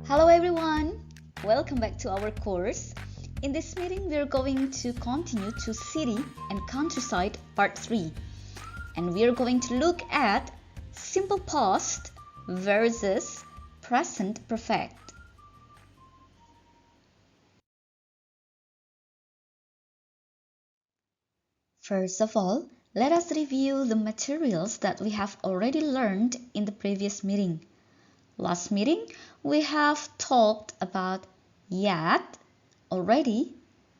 Hello everyone! Welcome back to our course. In this meeting, we are going to continue to City and Countryside Part 3. And we are going to look at Simple Past versus Present Perfect. First of all, let us review the materials that we have already learned in the previous meeting. Last meeting, we have talked about yet, already,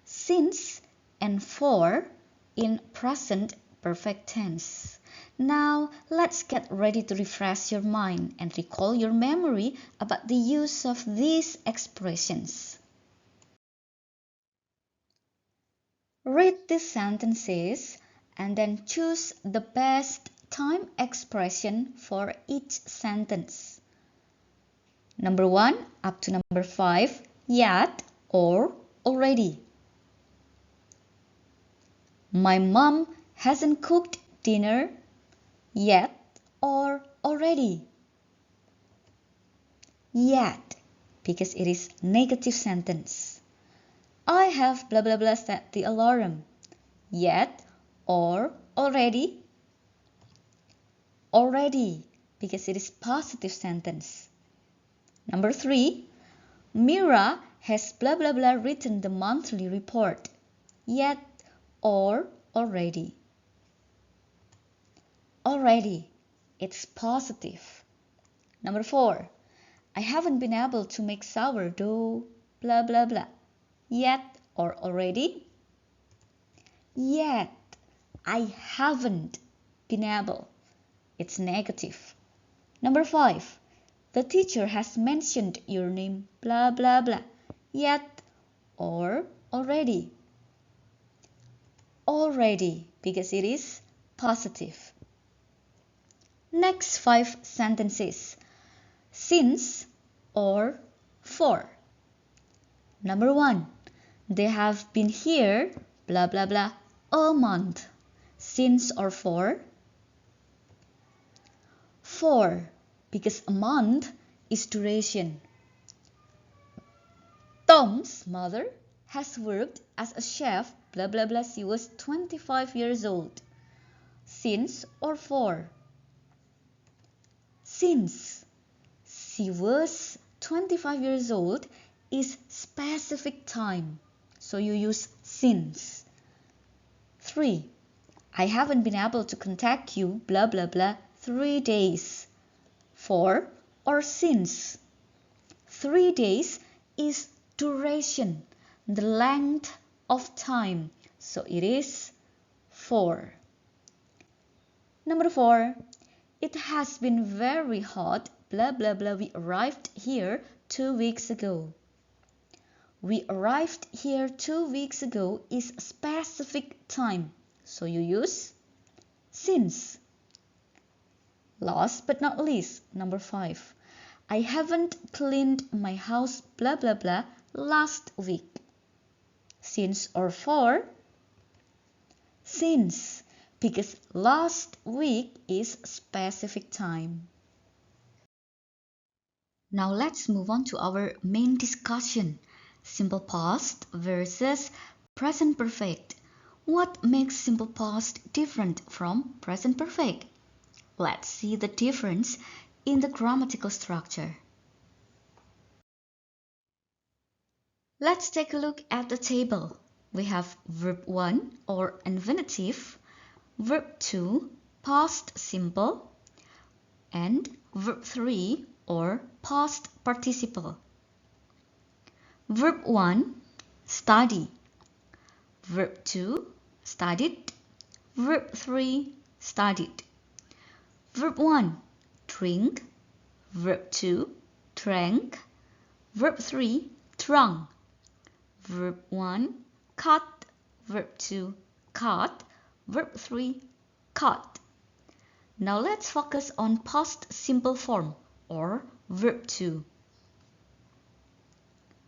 since, and for in present perfect tense. Now, let's get ready to refresh your mind and recall your memory about the use of these expressions. Read these sentences and then choose the best time expression for each sentence. Number 1 up to number 5, yet or already. My mom hasn't cooked dinner yet or already. Yet, because it is negative sentence. I have blah blah blah set the alarm. Yet or already. Already, because it is positive sentence. Number 3, Mira has blah blah blah written the monthly report. Yet or already. Already, it's positive. Number 4, I haven't been able to make sourdough blah blah blah. Yet or already. Yet, I haven't been able. It's negative. Number 5, the teacher has mentioned your name blah blah blah. Yet or already. Already, because it is positive. Next 5 sentences. Since or for. Number 1, they have been here blah blah blah a month. Since or for. For, because a month is duration. Tom's mother has worked as a chef blah blah blah she was 25 years old. Since or for. Since she was 25 years old is specific time, so you use since. 3, I haven't been able to contact you blah blah blah 3 days. For or since. 3 days is duration, the length of time, so it is for. Number 4, it has been very hot blah blah blah we arrived here 2 weeks ago. We arrived here 2 weeks ago is specific time, so you use since. Last but not least, number 5. I haven't cleaned my house blah blah blah last week. Since or for. Since, because last week is specific time. Now let's move on to our main discussion. Simple past versus present perfect. What makes simple past different from present perfect? Let's see the difference in the grammatical structure. Let's take a look at the table. We have verb 1 or infinitive, verb 2 past simple, and verb 3 or past participle. Verb 1, study. Verb 2, studied. Verb 3, studied. Verb 1, drink. Verb 2, drank. Verb 3, drunk. Verb 1, cut. Verb 2, cut. Verb 3, cut. Now let's focus on past simple form or verb 2.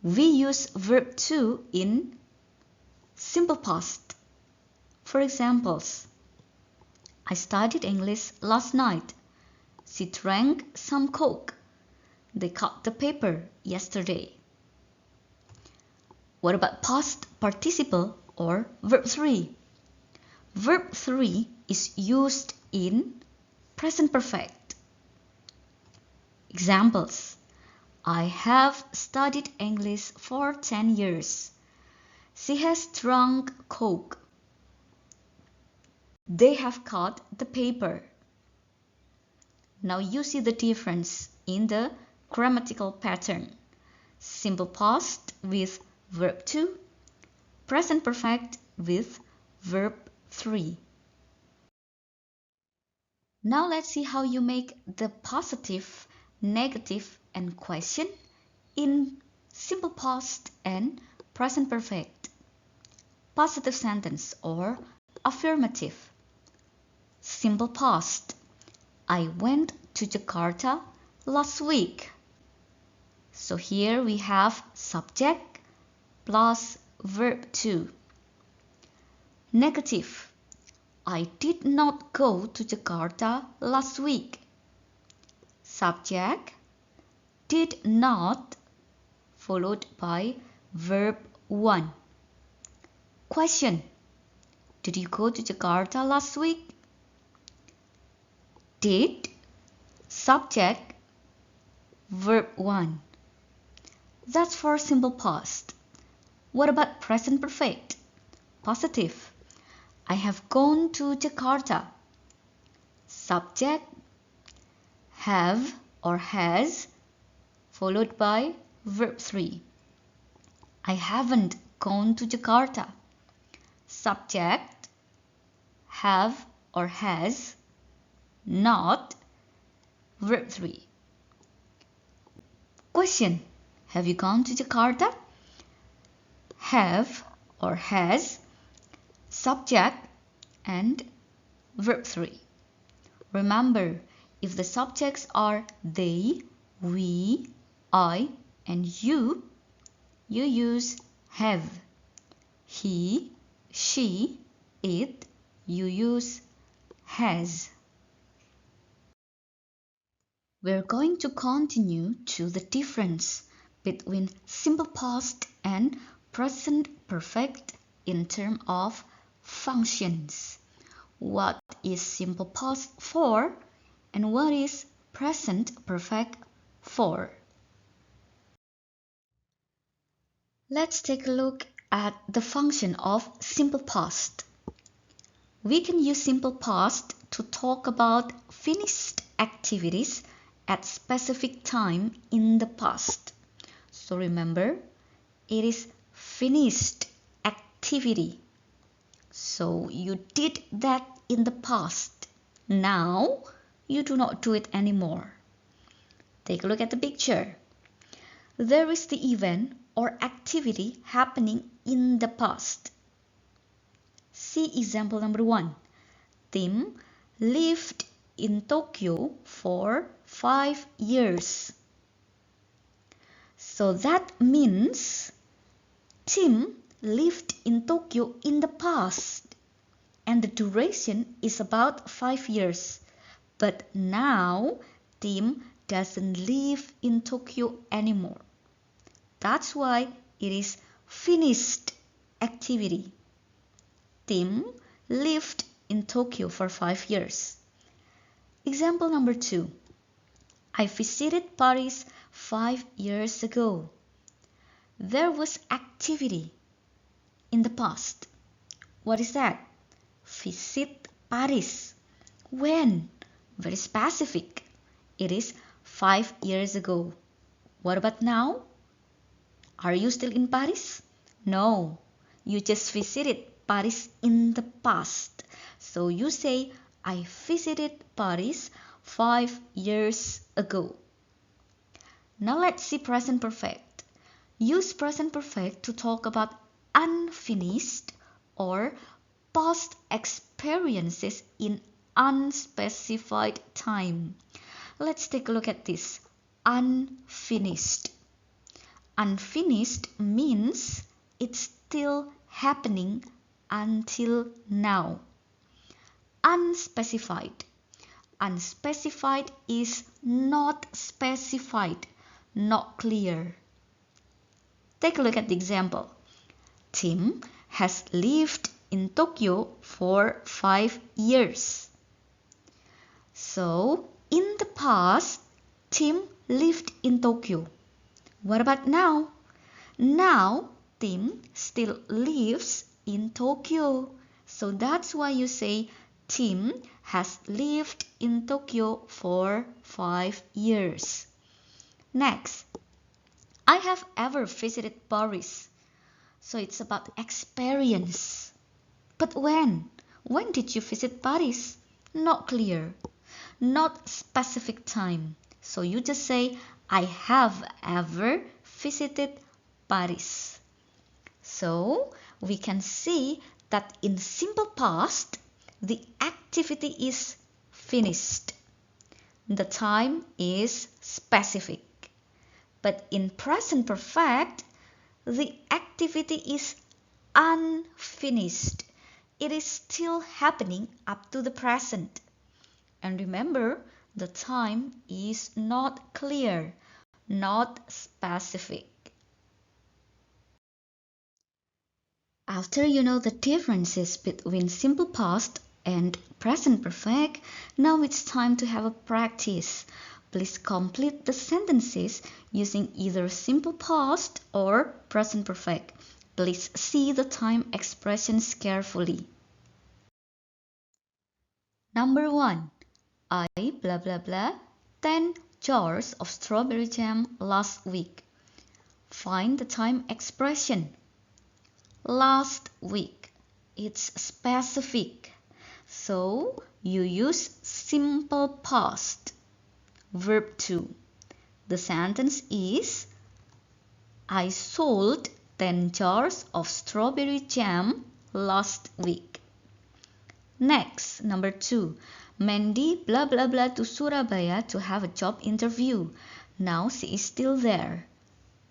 We use verb 2 in simple past. For examples, I studied English last night. She drank some Coke. They cut the paper yesterday. What about past participle or verb 3? Verb 3 is used in present perfect. Examples: I have studied English for 10 years. She has drunk Coke. They have cut the paper. Now you see the difference in the grammatical pattern. Simple past with verb 2, present perfect with verb 3. Now let's see how you make the positive, negative, and question in simple past and present perfect. Positive sentence or affirmative. Simple past. I went to Jakarta last week. So here we have subject plus verb 2. Negative. I did not go to Jakarta last week. Subject did not followed by verb 1. Question: did you go to Jakarta last week? Did, subject, verb 1. That's for simple past. What about present perfect? Positive. I have gone to Jakarta. Subject, have or has, followed by verb 3. I haven't gone to Jakarta. Subject, have or has, not, verb 3. Question: have you gone to Jakarta? Have or has, subject, and verb 3. Remember, if the subjects are they, we, I, and you use have. He, she, it, you use has. We're going to continue to the difference between simple past and present perfect in terms of functions. What is simple past for and what is present perfect for? Let's take a look at the function of simple past. We can use simple past to talk about finished activities at specific time in the past. So remember, it is finished activity. So you did that in the past. Now you do not do it anymore. Take a look at the picture. There is the event or activity happening in the past. See example number 1. Tim lived in Tokyo for 5 years. So that means Tim lived in Tokyo in the past and the duration is about 5 years. But now Tim doesn't live in Tokyo anymore. That's why it is finished activity. Tim lived in Tokyo for 5 years. Example number 2. I visited Paris 5 years ago. There was activity in the past. What is that? Visit Paris. When? Very specific. It is 5 years ago. What about now? Are you still in Paris? No, you just visited Paris in the past. So you say, I visited Paris 5 years ago. Now let's see present perfect. Use present perfect to talk about unfinished or past experiences in unspecified time. Let's take a look at this. Unfinished. Unfinished means it's still happening until now. Unspecified. Unspecified is not specified, not clear. Take a look at the example. Tim has lived in Tokyo for 5 years. So, in the past, Tim lived in Tokyo. What about now? Now, Tim still lives in Tokyo. So that's why you say Tim has lived in Tokyo for 5 years. Next, I have ever visited Paris. So it's about experience. But when? When did you visit Paris? Not clear. Not specific time. So you just say, I have ever visited Paris. So we can see that in simple past, the activity is finished. The time is specific. But in present perfect, the activity is unfinished. It is still happening up to the present. And remember, the time is not clear, not specific. After you know the differences between simple past and present perfect, now it's time to have a practice. Please complete the sentences using either simple past or present perfect. Please see the time expressions carefully. Number 1. I blah blah blah 10 jars of strawberry jam last week. Find the time expression. Last week. It's specific. So you use simple past. Verb 2. The sentence is I sold 10 jars of strawberry jam last week. Next, number 2. Mandy blah blah blah to Surabaya to have a job interview. Now she is still there.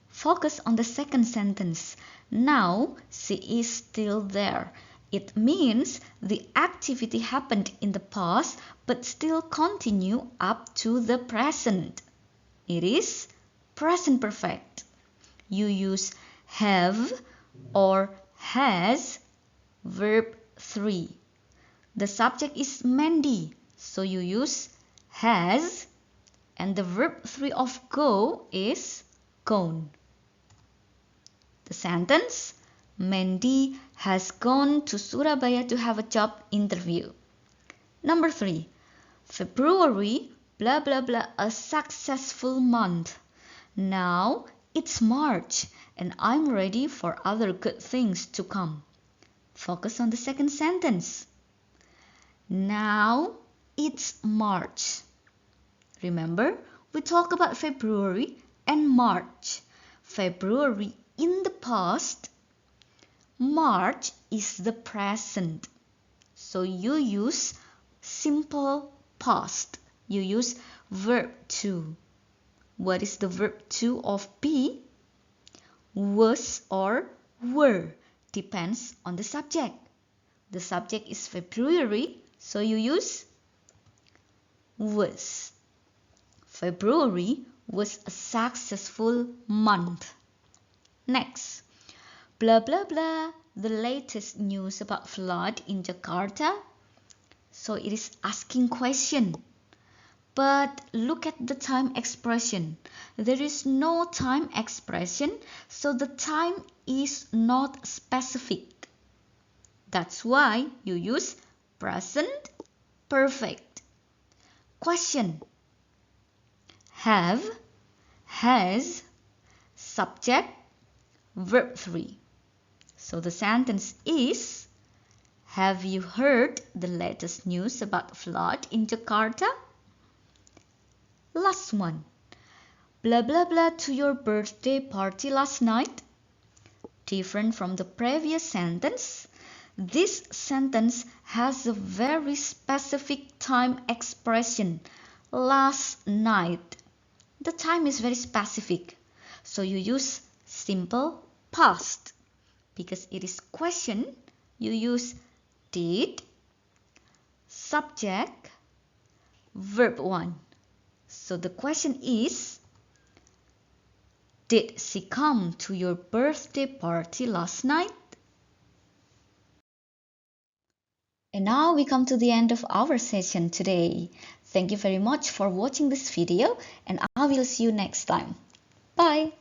Focus on the second sentence. Now she is still there. It means the activity happened in the past but still continue up to the present. It is present perfect. You use have or has. Verb 3. The subject is Mandy, so you use has, and the verb 3 of go is gone. The sentence, Mandy has gone to Surabaya to have a job interview. Number 3. February blah blah blah a successful month. Now it's March and I'm ready for other good things to come. Focus on the second sentence. Now it's March. Remember, we talk about February and March. February in the past, March is the present. So you use simple past. You use verb 2. What is the verb 2 of be? Was or were. Depends on the subject. The subject is February, so you use was. February was a successful month. Next, blah blah blah, the latest news about flood in Jakarta. So it is asking question. But look at the time expression. There is no time expression, so the time is not specific. That's why you use present perfect. Question. Have, has, subject, verb 3. So the sentence is, have you heard the latest news about flood in Jakarta? Last one. Blah blah blah to your birthday party last night. Different from the previous sentence. This sentence has a very specific time expression. Last night. The time is very specific. So you use simple past. Because it is question, you use did, subject, verb 1. So the question is, Did she come to your birthday party last night? And now we come to the end of our session today. Thank you very much for watching this video, and I will see you next time. Bye!